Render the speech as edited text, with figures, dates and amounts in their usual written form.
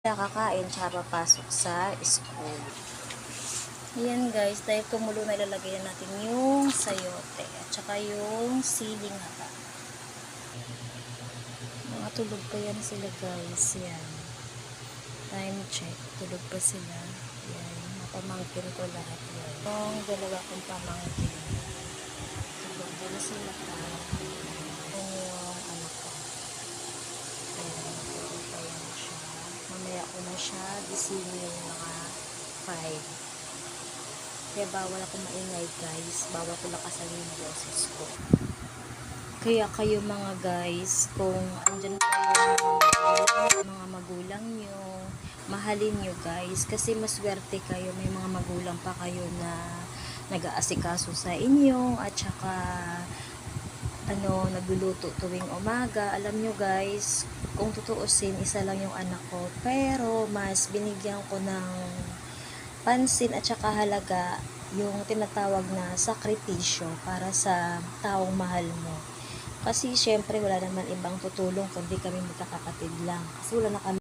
Nakakain tsaka papasok sa school. Ayan guys, dahil tumulo na ilalagay na natin yung sayote at saka yung siling haba. Mga tulog pa yan sila guys. Yan. Time check. Tulog pa sila. Yan. Mapamangkin ko lahat yan. Yung dalawa kong pamangkin. Tulog din sila pa. Yung anak ko. Ayan. Tulog pa yan siya. Mamaya ko na siya gisingin yung mga 5. Kaya bawal ako maingay guys. Bawal ko lakasan yung boses ko. Kaya kayo mga guys, kung andyan kayo mga magulang nyo, mahalin nyo guys. Kasi maswerte kayo. May mga magulang pa kayo na nag-aasikaso sa inyo. At saka nagluluto tuwing umaga. Alam nyo guys, kung tutuusin, isa lang yung anak ko. Pero mas binigyan ko ng pansin at saka halaga yung tinatawag na sakripisyo para sa taong mahal mo. Kasi syempre wala naman ibang tutulong kundi kami magkakapatid lang. Kasi wala na kami